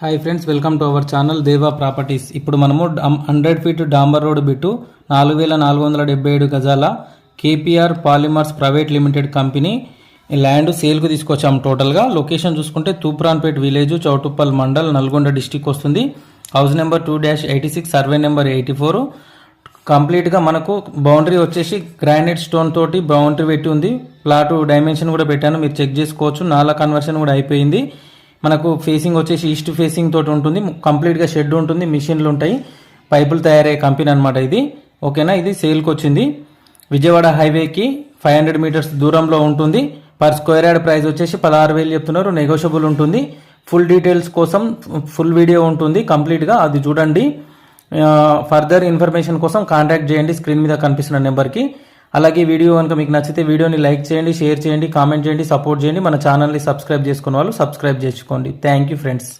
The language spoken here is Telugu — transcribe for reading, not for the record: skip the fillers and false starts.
Hi friends, welcome to our channel Deva properties. ఇప్పుడు మనము 100 ఫీట్ డాంబర్ రోడ్ బిట్టు 4477 గజాల KPR polymers private limited company land సేల్కు తీసుకొచ్చాము. టోటల్గా లొకేషన్ చూసుకుంటే తూప్రాన్పేట్ విలేజ్, చౌటుప్పల్ మండల్, నల్గొండ డిస్టిక్ వస్తుంది. House number 2-86, survey number 84. కంప్లీట్గా మనకు బౌండరీ వచ్చేసి గ్రానైట్ స్టోన్ తోటి బౌండరీ పెట్టి ఉంది. ప్లాట్ డైమెన్షన్ కూడా పెట్టాను, మీరు చెక్ చేసుకోవచ్చు. నాలా కన్వర్షన్ కూడా అయిపోయింది. మనకు ఫేసింగ్ వచ్చేసి ఈస్ట్ ఫేసింగ్ తోటి ఉంటుంది. కంప్లీట్గా షెడ్ ఉంటుంది, మిషన్లు ఉంటాయి, పైపులు తయారయ్యే కంపెనీ అనమాట ఇది. ఓకేనా, ఇది సేల్కి వచ్చింది. విజయవాడ హైవేకి 500 మీటర్స్ దూరంలో ఉంటుంది. పర్ స్క్వేర్ యార్డ్ ప్రైస్ వచ్చేసి 16,000 చెప్తున్నారు, నెగోషియబుల్ ఉంటుంది. ఫుల్ డీటెయిల్స్ కోసం ఫుల్ వీడియో ఉంటుంది కంప్లీట్గా, అది చూడండి. ఫర్దర్ ఇన్ఫర్మేషన్ కోసం కాంటాక్ట్ చేయండి స్క్రీన్ మీద కనిపిస్తున్న నెంబర్కి. అలాగే వీడియో కనుక మీకు నచ్చితే వీడియోని లైక్ చేయండి, షేర్ చేయండి, కామెంట్ చేయండి, సపోర్ట్ చేయండి. మన ఛానల్ని సబ్స్క్రైబ్ చేసుకున్న వాళ్ళు సబ్స్క్రైబ్ చేసుకోండి. Thank you friends.